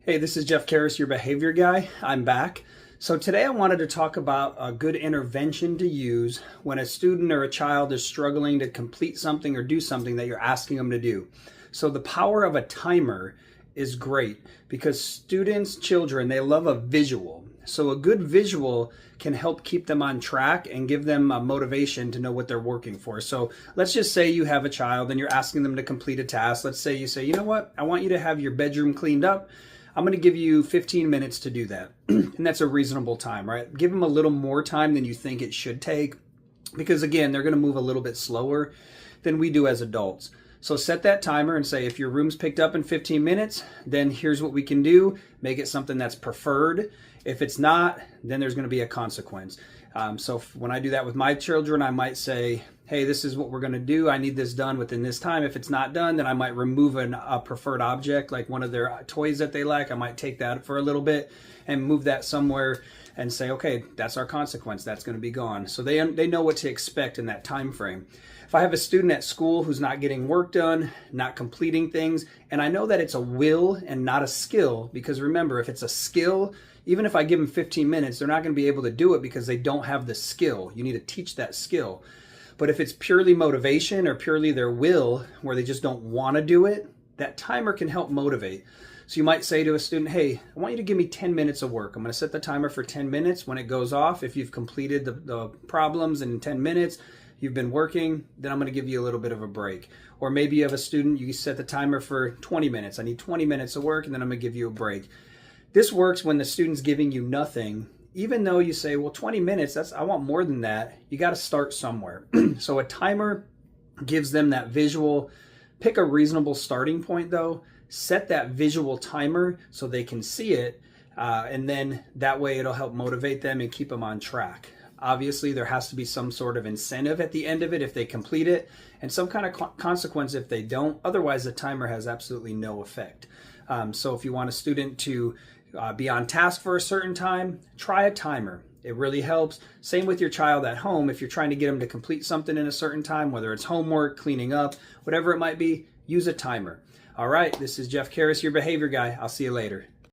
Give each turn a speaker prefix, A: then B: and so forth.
A: Hey, this is Jeff Karras, your behavior guy. I'm back. So today I wanted to talk about a good intervention to use when a student or a child is struggling to complete something or do something that you're asking them to do. So the power of a timer is great because children, they love a visual. So a good visual can help keep them on track and give them a motivation to know what they're working for. So let's just say you have a child and you're asking them to complete a task. Let's say you say, you know what, I want you to have your bedroom cleaned up. I'm going to give you 15 minutes to do that. And that's a reasonable time, right? Give them a little more time than you think it should take because, again, they're going to move a little bit slower than we do as adults. So set that timer and say, if your room's picked up in 15 minutes, then here's what we can do. Make it something that's preferred. If it's not, then there's going to be a consequence. So when I do that with my children, I might say, hey, this is what we're going to do. I need this done within this time. If it's not done, then I might remove a preferred object, like one of their toys that they like. I might take that for a little bit and move that somewhere and say, okay, that's our consequence. That's going to be gone. So they know what to expect in that time frame. If I have a student at school who's not getting work done, not completing things, and I know that it's a will and not a skill, because remember, if it's a skill, even if I give them 15 minutes, they're not going to be able to do it because they don't have the skill. You need to teach that skill. But if it's purely motivation or purely their will, where they just don't want to do it, that timer can help motivate. So you might say to a student, hey, I want you to give me 10 minutes of work. I'm going to set the timer for 10 minutes. When it goes off, if you've completed the problems in 10 minutes, you've been working, then I'm going to give you a little bit of a break. Or maybe you have a student, you set the timer for 20 minutes. I need 20 minutes of work, and then I'm going to give you a break. This works when the student's giving you nothing. Even though you say, well, 20 minutes, I want more than that. You got to start somewhere. So a timer gives them that visual. Pick a reasonable starting point though. Set that visual timer so they can see it. And then that way it'll help motivate them and keep them on track. Obviously, there has to be some sort of incentive at the end of it if they complete it, and some kind of consequence if they don't. Otherwise, the timer has absolutely no effect. So if you want a student to be on task for a certain time, try a timer. It really helps. Same with your child at home. If you're trying to get them to complete something in a certain time, whether it's homework, cleaning up, whatever it might be, use a timer. All right, this is Jeff Karras, your behavior guy. I'll see you later.